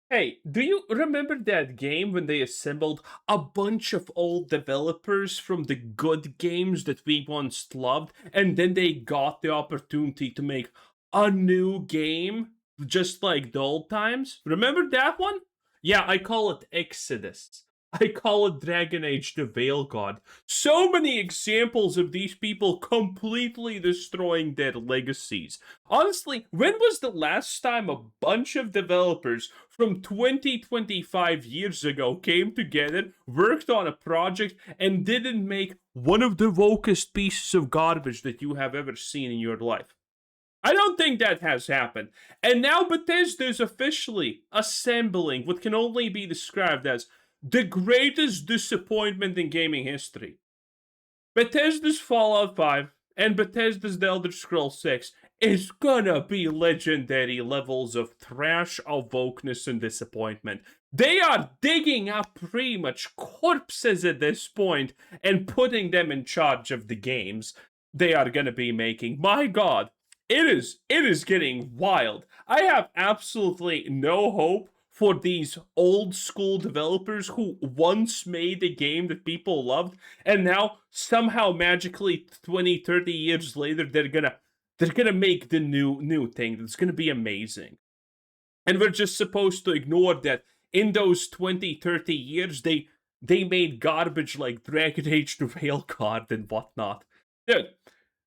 Hey, do you remember that game when they assembled a bunch of old developers from the good games that we once loved, and then they got the opportunity to make a new game just like the old times? Remember that one? Yeah, I call it Exodus. I call it Dragon Age the Veil God. So many examples of these people completely destroying their legacies. Honestly, when was the last time a bunch of developers from 25 years ago came together, worked on a project, and didn't make one of the wokest pieces of garbage that you have ever seen in your life? I don't think that has happened. And now Bethesda is officially assembling what can only be described as the greatest disappointment in gaming history. Bethesda's Fallout 5 and Bethesda's The Elder Scrolls 6 is gonna be legendary levels of trash, of wokeness, and disappointment. They are digging up pretty much corpses at this point and putting them in charge of the games they are gonna be making. My god, it is getting wild. I have absolutely no hope for these old school developers who once made a game that people loved, and now somehow magically 20, 30 years later they're gonna make the new thing that's gonna be amazing. And we're just supposed to ignore that in those 20, 30 years they made garbage like Dragon Age the Railguard and whatnot. Dude,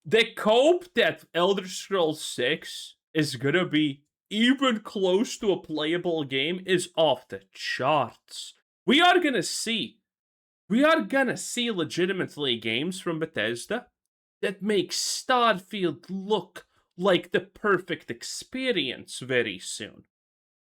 the hope that Elder Scrolls 6 is gonna be even close to a playable game is off the charts. We are gonna see. We are gonna see legitimately games from Bethesda that make Starfield look like the perfect experience very soon.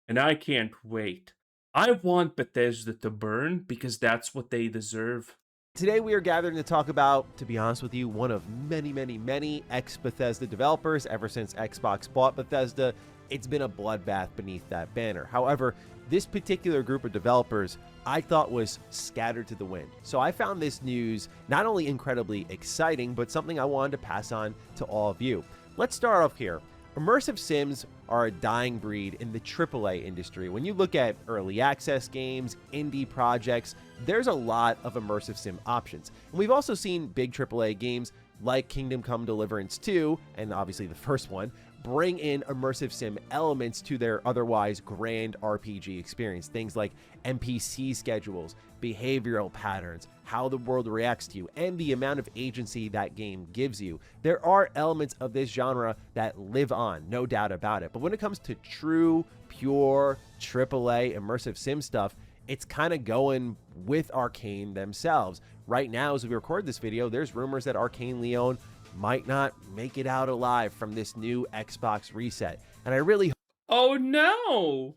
And I can't wait. I want Bethesda to burn because that's what they deserve. Today we are gathering to talk about, to be honest with you, one of many ex-Bethesda developers. Ever since Xbox bought Bethesda, it's been a bloodbath beneath that banner. However, this particular group of developers I thought was scattered to the wind. So I found this news not only incredibly exciting, but something I wanted to pass on to all of you. Let's start off here. Immersive sims are a dying breed in the AAA industry. When you look at early access games, indie projects, there's a lot of immersive sim options. And we've also seen big AAA games like Kingdom Come Deliverance 2, and obviously the first one, bring in immersive sim elements to their otherwise grand RPG experience. Things like NPC schedules, behavioral patterns, how the world reacts to you, and the amount of agency that game gives you. There are elements of this genre that live on, no doubt about it. But when it comes to true, pure, AAA immersive sim stuff, it's kind of going with Arcane themselves. Right now, as we record this video, there's rumors that Arcane Leon might not make it out alive from this new Xbox reset. And I really Oh no!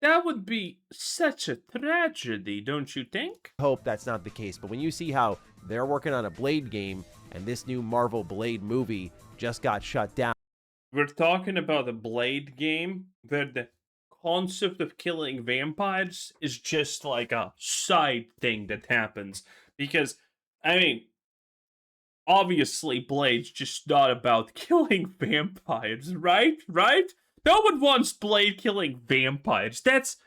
That would be such a tragedy, don't you think? hope that's not the case. But when you see how they're working on a Blade game and this new Marvel Blade movie just got shut down, We're talking about a Blade game where the concept of killing vampires is just like a side thing that happens. Because, I mean, obviously, Blade's just not about killing vampires, right? Right? No one wants Blade killing vampires. That's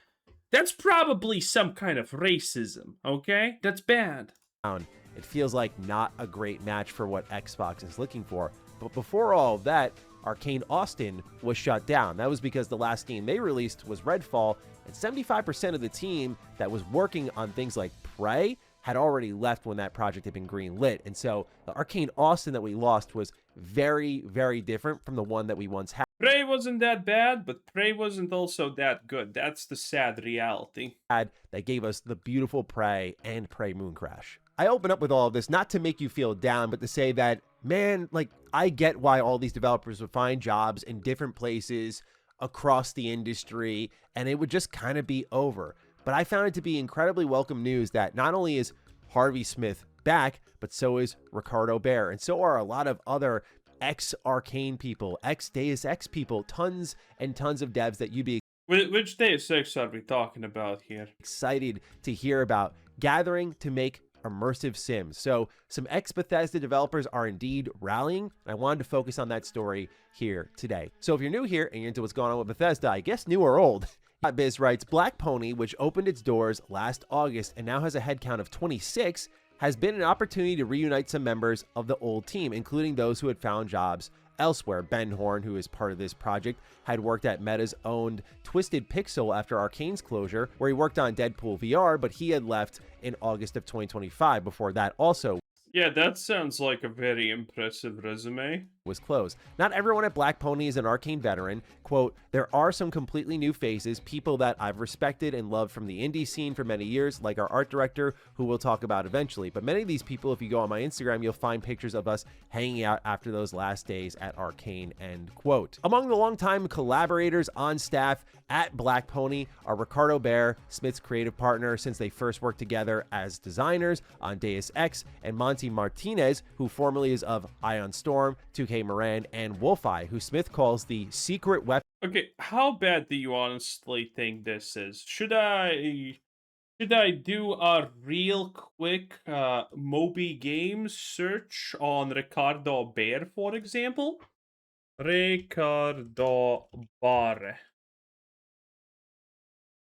probably some kind of racism, okay? That's bad. it feels like not a great match for what Xbox is looking for. But before all of that, Arcane Austin was shut down. That was because the last game they released was Redfall, and 75% of the team that was working on things like Prey had already left when that project had been greenlit. And so the Arcane Austin that we lost was very different from the one that we once Prey wasn't that bad, but Prey wasn't also that good. That's the sad reality. had that gave us the beautiful Prey and Prey Mooncrash. I open up with all of this not to make you feel down, but to say that, man, like, I get why all these developers would find jobs in different places across the industry, and it would just kind of be over. But I found it to be incredibly welcome news that not only is Harvey Smith back, but so is Ricardo Bear, and so are a lot of other ex-Arcane people, ex-Deus Ex people, tons and tons of devs that you'd be Which Deus Ex are we talking about here? excited to hear about gathering to make immersive sims. So some ex-Bethesda developers are indeed rallying, and I wanted to focus on that story here today. So if you're new here and you're into what's going on with Bethesda, I guess new or old, Biz writes, Black Pony, which opened its doors last August and now has a headcount of 26, has been an opportunity to reunite some members of the old team, including those who had found jobs elsewhere. Ben Horn, who is part of this project, had worked at Meta's owned Twisted Pixel after Arcane's closure, where he worked on Deadpool VR, but he had left in August of 2025. Before that, also Yeah, that sounds like a very impressive resume. was closed. Not everyone at Black Pony is an Arcane veteran. Quote, there are some completely new faces, people that I've respected and loved from the indie scene for many years, like our art director, who we'll talk about eventually. But many of these people, if you go on my Instagram, you'll find pictures of us hanging out after those last days at Arcane, end quote. Among the longtime collaborators on staff at Black Pony are Ricardo Bear, Smith's creative partner since they first worked together as designers on Deus Ex, and Monty Martinez, who formerly is of Ion Storm, 2K Moran, and Wolfeye, who Smith calls the secret weapon. Okay, how bad do you honestly think this is? Should I do a real quick Moby Games search on Ricardo Bear, for example? Ricardo Bear.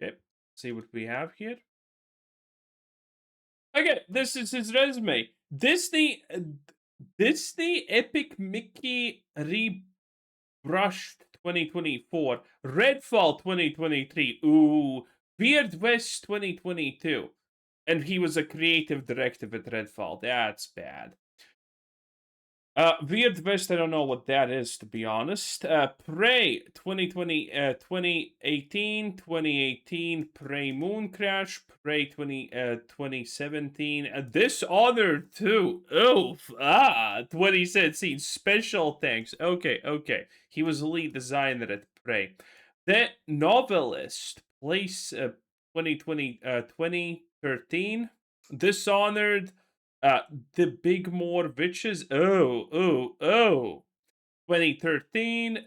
Okay, see what we have here. Okay, this is his resume. Disney Epic Mickey Rebrushed 2024. Redfall 2023. Ooh. Weird West 2022. And he was a creative director at Redfall. That's bad. Weird West, I don't know what that is, to be honest. Prey 2018, Prey Moon Crash, Prey 2017, Dishonored 2, 2017, special thanks. Okay. He was the lead designer at Prey. The Novelist, place 2013, Dishonored, the Big More Witches. 2013.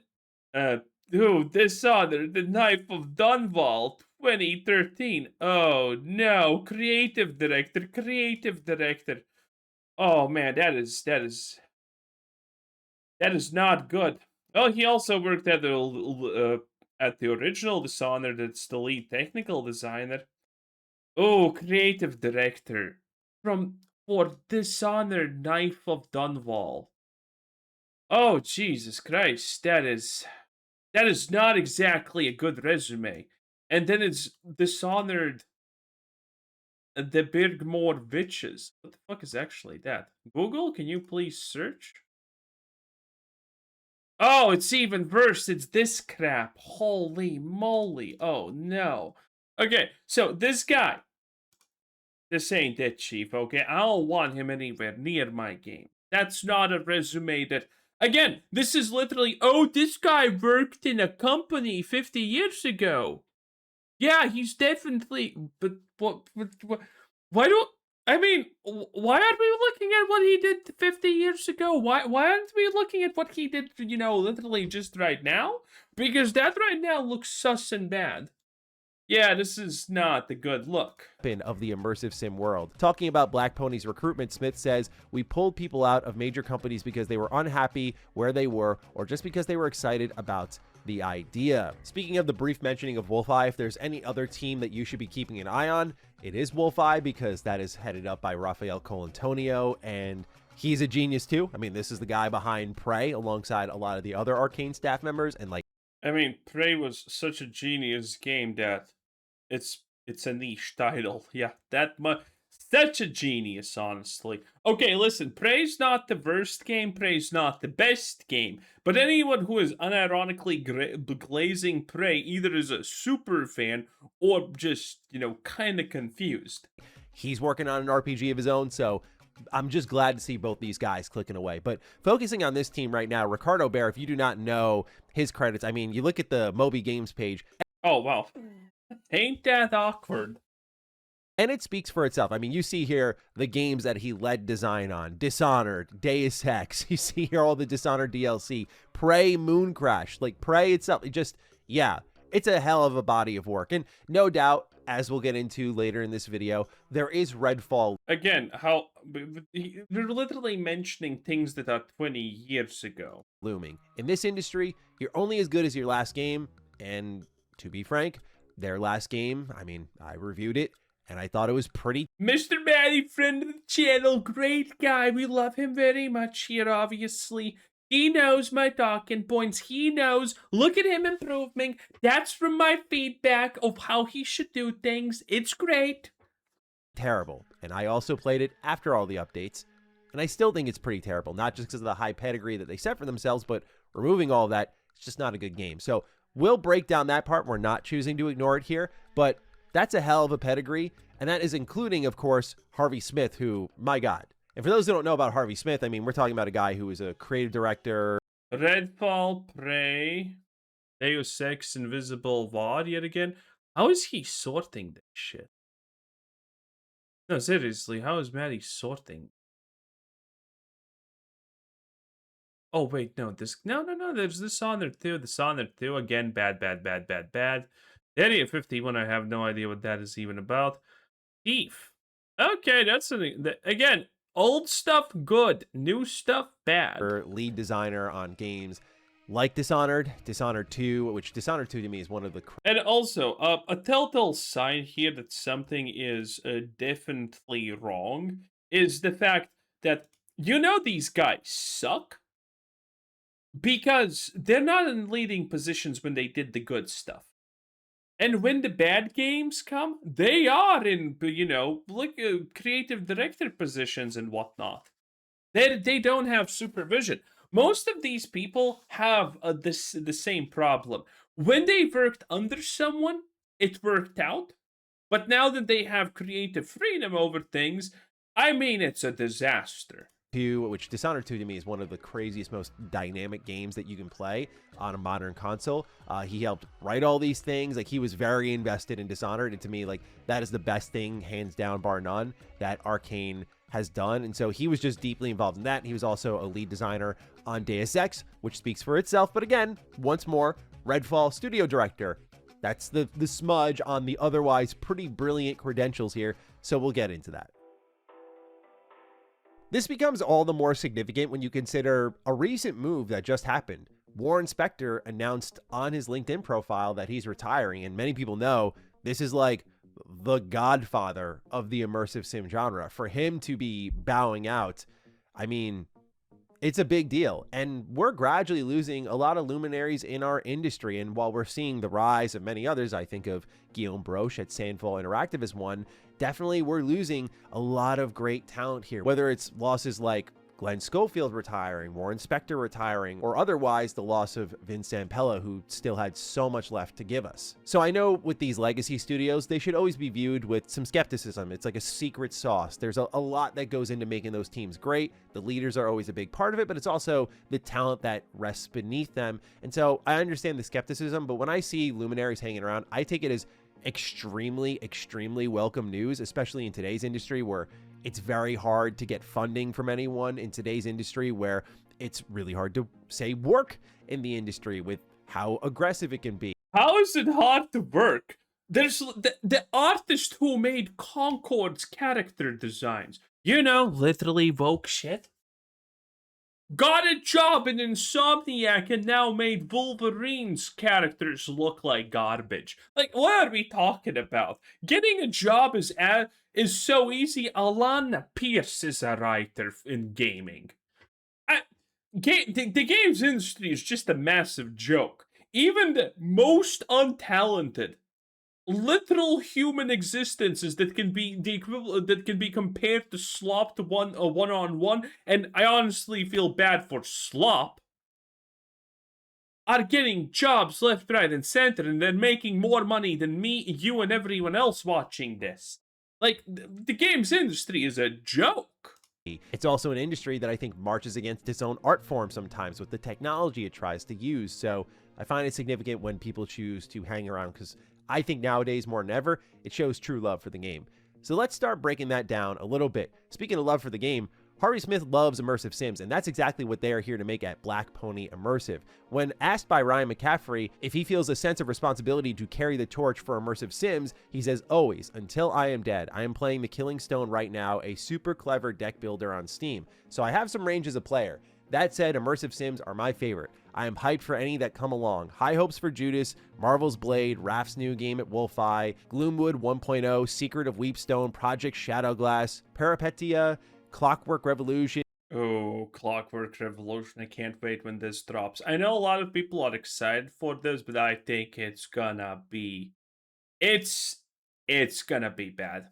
Dishonored, the Knife of Dunwall. 2013. Oh no, creative director. Oh man, that is not good. Oh, he also worked at the original Dishonored. That's the lead technical designer. Oh, creative director for Dishonored, Knife of Dunwall. Oh, Jesus Christ, that is not exactly a good resume. And then it's Dishonored, the Birgmore Witches. What the fuck is actually that? Google, can you please search? Oh, it's even worse. It's this crap. Holy moly. Oh, no. Okay, so this guy. This ain't it, Chief, okay? I don't want him anywhere near my game. That's not a resume that... Again, this is literally, oh, this guy worked in a company 50 years ago. Yeah, he's definitely... But what why don't... I mean, why aren't we looking at what he did 50 years ago? Why aren't we looking at what he did, literally just right now? Because that right now looks sus and bad. Yeah, this is not the good look. Of the immersive sim world. Talking about Black Pony's recruitment, Smith says, we pulled people out of major companies because they were unhappy where they were or just because they were excited about the idea. Speaking of the brief mentioning of Wolfeye, if there's any other team that you should be keeping an eye on, it is Wolfeye, because that is headed up by Rafael Colantonio, and he's a genius too. I mean, this is the guy behind Prey alongside a lot of the other Arcane staff members, and Prey was such a genius game that it's a niche title. Yeah, that much. Such a genius, honestly. Okay, listen, Prey's not the worst game, Prey's not the best game, but anyone who is unironically glazing Prey either is a super fan or just, kind of confused. He's working on an RPG of his own, so I'm just glad to see both these guys clicking away. But focusing on this team right now, Ricardo Bear, if you do not know his credits, I mean, you look at the Moby Games page. Oh, wow. Ain't that awkward? And it speaks for itself. I mean, you see here the games that he led design on. Dishonored, Deus Ex. You see here all the Dishonored DLC. Prey, Moon Crash. Like, Prey itself, it's a hell of a body of work. And no doubt, as we'll get into later in this video, there is Redfall. Again, you're literally mentioning things that are 20 years ago. Looming. In this industry, you're only as good as your last game, and to be frank, Their last game, I mean, I reviewed it, and I thought it was pretty Mr. Matty, friend of the channel, great guy. We love him very much here, obviously. He knows my talking points. He knows. Look at him improving. That's from my feedback of how he should do things. It's great. terrible. And I also played it after all the updates, and I still think it's pretty terrible, not just because of the high pedigree that they set for themselves, but removing all of that, it's just not a good game. So we'll break down that part. We're not choosing to ignore it here, but that's a hell of a pedigree, and that is including, of course, Harvey Smith, who, my God. And for those who don't know about Harvey Smith, I mean, we're talking about a guy who is a creative director. Redfall, Prey, Deus Ex, Invisible VOD yet again. How is he sorting this shit? No, seriously, how is Matty sorting? Oh, wait, no, no, there's this on there too. Again, bad. Area 51, I have no idea what that is even about. Thief. Okay, that's something, again, old stuff, good. New stuff, bad. Lead designer on games like Dishonored, Dishonored 2, which Dishonored 2 to me is one of the... And also, a telltale sign here that something is definitely wrong is the fact that, these guys suck because they're not in leading positions when they did the good stuff. And when the bad games come, they are in, creative director positions and whatnot. They don't have supervision. Most of these people have the same problem. When they worked under someone, it worked out. But now that they have creative freedom over things, I mean, it's a disaster. 2, which Dishonored 2 to me is one of the craziest, most dynamic games that you can play on a modern console. He helped write all these things. Like, he was very invested in Dishonored, and to me, like, that is the best thing, hands down, bar none, that Arcane has done. And so he was just deeply involved in that. He was also a lead designer on Deus Ex, which speaks for itself. But again, once more, Redfall studio director. That's the smudge on the otherwise pretty brilliant credentials here. So we'll get into that. This becomes all the more significant when you consider a recent move that just happened. Warren Spector announced on his LinkedIn profile that he's retiring, and many people know this is like the godfather of the immersive sim genre. For him to be bowing out, I mean, it's a big deal. And we're gradually losing a lot of luminaries in our industry. And while we're seeing the rise of many others, I think of Guillaume Broche at Sandfall Interactive as one, definitely we're losing a lot of great talent here. Whether it's losses like Glenn Schofield retiring, Warren Spector retiring, or otherwise the loss of Vince Zampella, who still had so much left to give us. So I know with these legacy studios, they should always be viewed with some skepticism. It's like a secret sauce. There's a lot that goes into making those teams great. The leaders are always a big part of it, but it's also the talent that rests beneath them. And so I understand the skepticism, but when I see luminaries hanging around, I take it as extremely welcome news, especially in today's industry where it's very hard to get funding from anyone, in today's industry where it's really hard to, say, work in the industry with how aggressive it can be. How is it hard to work? There's the artist who made Concord's character designs. Literally woke shit. Got a job in Insomniac and now made Wolverine's characters look like garbage. Like, what are we talking about? Getting a job is so easy. Alana Pierce is a writer in gaming. The games industry is just a massive joke. Even the most untalented, literal human existences that can be the equivalent, that can be compared to Slop to one-on-one, and I honestly feel bad for Slop, are getting jobs left, right, and center, and they're making more money than me, you, and everyone else watching this. Like, the games industry is a joke. It's also an industry that I think marches against its own art form sometimes with the technology it tries to use. So I find it significant when people choose to hang around, because I think nowadays more than ever, it shows true love for the game. So let's start breaking that down a little bit. Speaking of love for the game, Harvey Smith loves immersive sims, and that's exactly what they are here to make at Black Pony Immersive. When asked by Ryan McCaffrey if he feels a sense of responsibility to carry the torch for immersive sims, he says, "Always, until I am dead. I am playing the Killing Stone right now, a super clever deck builder on Steam, so I have some range as a player. That said, immersive sims are my favorite. I am hyped for any that come along. High hopes for Judas, Marvel's Blade, Raph's new game at Wolfeye, Gloomwood 1.0, Secret of Weepstone, Project Shadowglass, Peripetia, Clockwork Revolution. Oh, Clockwork Revolution. I can't wait when this drops. I know a lot of people are excited for this, but I think it's gonna be... It's gonna be bad.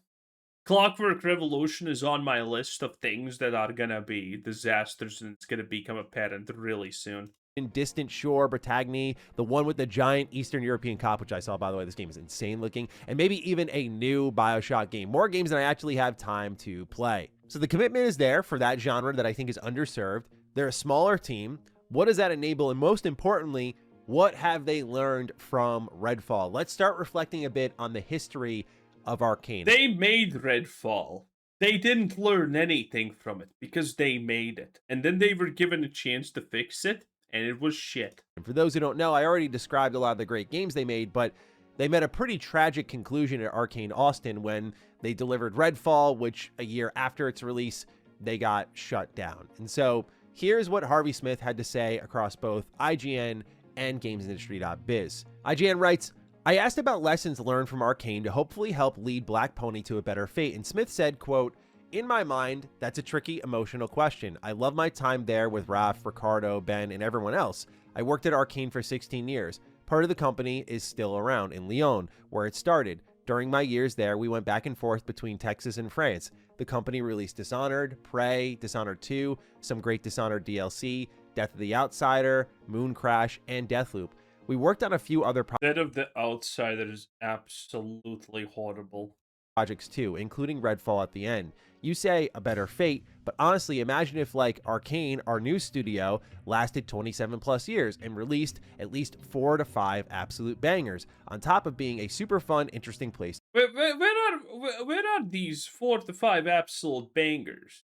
Clockwork Revolution is on my list of things that are gonna be disasters, and it's gonna become apparent really soon. Distant Shore, Bretagne, the one with the giant Eastern European cop, which I saw, by the way. This game is insane looking, and maybe even a new Bioshock game. More games than I actually have time to play. So the commitment is there for that genre that I think is underserved. They're a smaller team. What does that enable? And most importantly, what have they learned from Redfall? Let's start reflecting a bit on the history of Arcane. They made Redfall. They didn't learn anything from it because they made it. And then they were given a chance to fix it, and it was shit. And for those who don't know, I already described a lot of the great games they made, but they met a pretty tragic conclusion at Arcane Austin when they delivered Redfall, which a year after its release, they got shut down. And so here's what Harvey Smith had to say across both IGN and GamesIndustry.biz. IGN writes, I asked about lessons learned from Arcane to hopefully help lead Black Pony to a better fate, and Smith said, quote, in my mind, that's a tricky, emotional question. I love my time there with Raph, Ricardo, Ben, and everyone else. I worked at Arcane for 16 years. Part of the company is still around in Lyon, where it started. During my years there, we went back and forth between Texas and France. The company released Dishonored, Prey, Dishonored 2, some great Dishonored DLC, Death of the Outsider, Moon Crash, and Deathloop. We worked on a few other Death of the Outsider is absolutely horrible. Projects too, including Redfall at the end. You say a better fate, but honestly, imagine if like Arcane, our new studio, lasted 27 plus years and released at least 4 to 5 absolute bangers, on top of being a super fun, interesting place. Where are these 4 to 5 absolute bangers?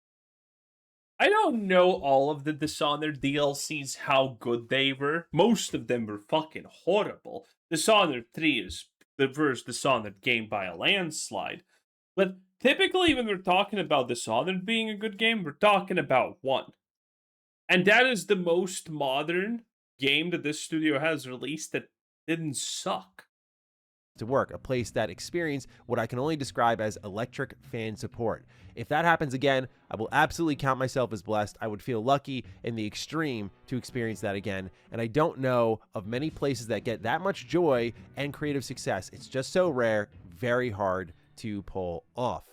I don't know all of the Dishonored DLCs, how good they were. Most of them were fucking horrible. Dishonored 3 is the worst Dishonored game by a landslide. But typically when we're talking about Dishonored being a good game, we're talking about 1. And that is the most modern game that this studio has released that didn't suck. To work, a place that experienced what I can only describe as electric fan support. If that happens again, I will absolutely count myself as blessed. I would feel lucky in the extreme to experience that again, and I don't know of many places that get that much joy and creative success. It's just so rare, very hard to pull off.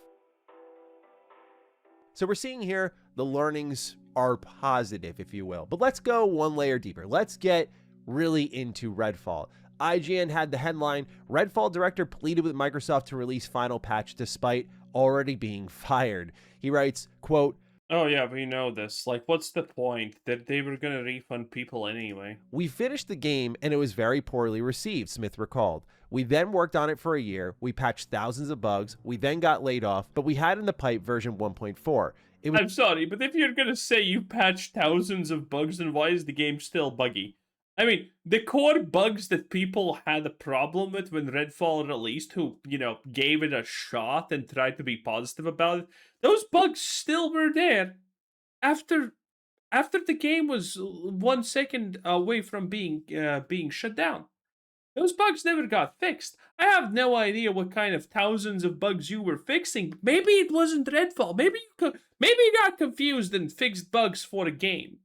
So we're seeing here the learnings are positive, if you will, but let's go one layer deeper. Let's get really into Redfall. IGN had the headline, Redfall director pleaded with Microsoft to release final patch despite already being fired. He writes, quote, oh yeah, we know this. Like, what's the point? That they were gonna refund people anyway. We finished the game and it was very poorly received, Smith recalled. We then worked on it for a year. We patched thousands of bugs. We then got laid off, but we had in the pipe version 1.4. I'm sorry, but if you're gonna say you patched thousands of bugs, then why is the game still buggy? I mean, the core bugs that people had a problem with when Redfall released, who, gave it a shot and tried to be positive about it, those bugs still were there after the game was 1 second away from being shut down. Those bugs never got fixed. I have no idea what kind of thousands of bugs you were fixing. Maybe it wasn't Redfall. Maybe you got confused and fixed bugs for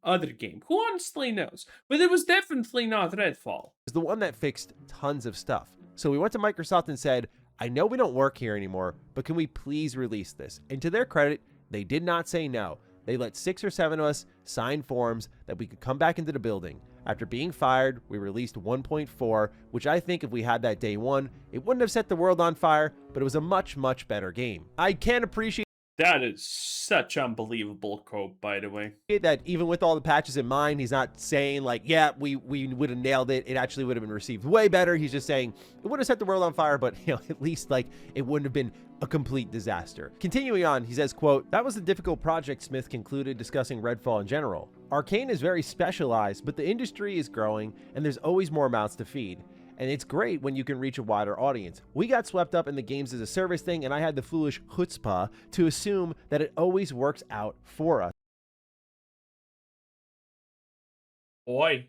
other game. Who honestly knows? But it was definitely not Redfall. It was the one that fixed tons of stuff. So we went to Microsoft and said, I know we don't work here anymore, but can we please release this? And to their credit, they did not say no. They let 6 or 7 of us sign forms that we could come back into the building. After being fired, we released 1.4, which I think if we had that day one, it wouldn't have set the world on fire, but it was a much, much better game. I can appreciate that is such unbelievable cope, by the way. That even with all the patches in mind, he's not saying like, yeah, we would have nailed it. It actually would have been received way better. He's just saying it would have set the world on fire, but at least like it wouldn't have been a complete disaster. Continuing on, he says, quote, that was a difficult project, Smith concluded, discussing Redfall in general. Arcane is very specialized, but the industry is growing and there's always more mouths to feed. And it's great when you can reach a wider audience. We got swept up in the games as a service thing, and I had the foolish chutzpah to assume that it always works out for us. Boy,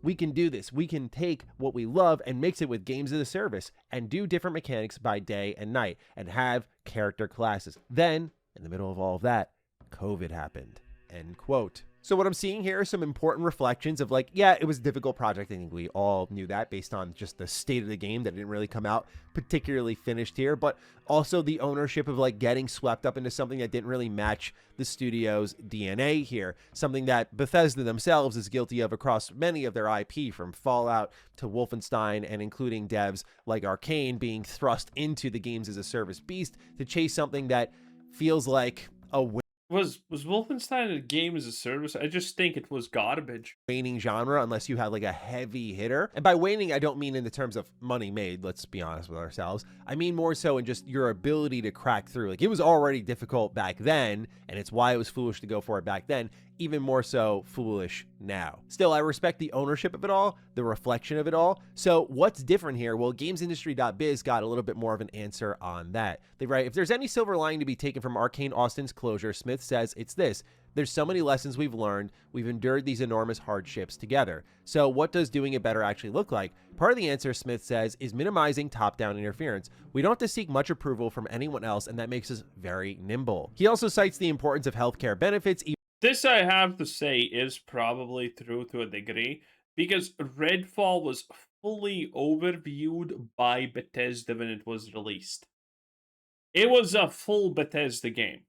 We can do this. We can take what we love and mix it with games as a service and do different mechanics by day and night and have character classes. Then, in the middle of all of that, COVID happened. End quote. So what I'm seeing here are some important reflections of like, yeah, it was a difficult project. I think we all knew that based on just the state of the game that didn't really come out particularly finished here, but also the ownership of like getting swept up into something that didn't really match the studio's DNA here, something that Bethesda themselves is guilty of across many of their IP, from Fallout to Wolfenstein, and including devs like Arcane being thrust into the games as a service beast to chase something that feels like a Was Wolfenstein a game as a service? I just think it was garbage. waning genre unless you had like a heavy hitter. And by waning, I don't mean in the terms of money made, let's be honest with ourselves. I mean more so in just your ability to crack through. Like, it was already difficult back then, and it's why it was foolish to go for it back then. Even more so foolish now. Still, I respect the ownership of it all, the reflection of it all. So what's different here? Well, gamesindustry.biz got a little bit more of an answer on that. They write, if there's any silver lining to be taken from Arcane Austin's closure, Smith says it's this: there's so many lessons we've learned. We've endured these enormous hardships together. So what does doing it better actually look like? Part of the answer, Smith says, is minimizing top-down interference. We don't have to seek much approval from anyone else, and that makes us very nimble. He also cites the importance of healthcare benefits. This, I have to say, is probably true to a degree, because Redfall was fully overviewed by Bethesda when it was released. It was a full Bethesda game.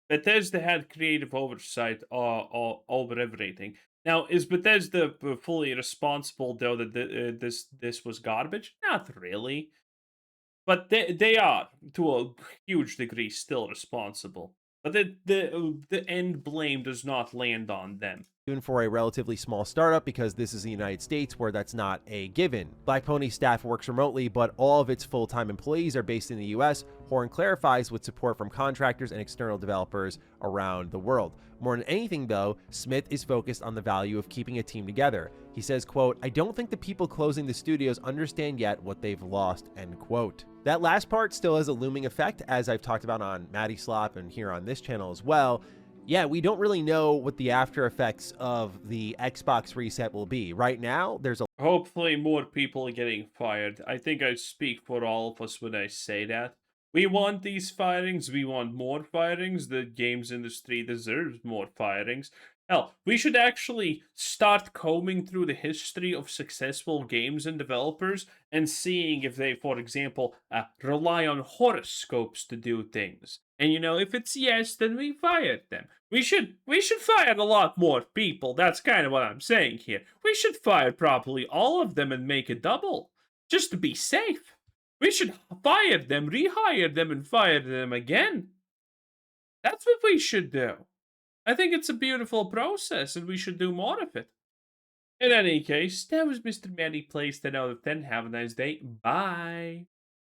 Bethesda had creative oversight over everything. Now, is Bethesda fully responsible, though, that this was garbage? Not really. But they are, to a huge degree, still responsible. But the end blame does not land on them. Even for a relatively small startup, because this is the United States where that's not a given. Black Pony staff works remotely, but all of its full-time employees are based in the US. Horn clarifies, with support from contractors and external developers around the world. More than anything, though, Smith is focused on the value of keeping a team together. He says, quote, I don't think the people closing the studios understand yet what they've lost, end quote. That last part still has a looming effect, as I've talked about on Matty Slop and here on this channel as well. Yeah, we don't really know what the after effects of the Xbox reset will be. Right now, there's a Hopefully more people are getting fired. I think I speak for all of us when I say that. We want these firings. We want more firings. The games industry deserves more firings. Hell, we should actually start combing through the history of successful games and developers and seeing if they, for example, rely on horoscopes to do things. And if it's yes, then we fired them. We should fire a lot more people. That's kind of what I'm saying here. We should fire probably all of them and make a double, just to be safe. We should fire them, rehire them, and fire them again. That's what we should do. I think it's a beautiful process, and we should do more of it. In any case, that was Mr. Manny Plays 10 out of 10. Have a nice day. Bye.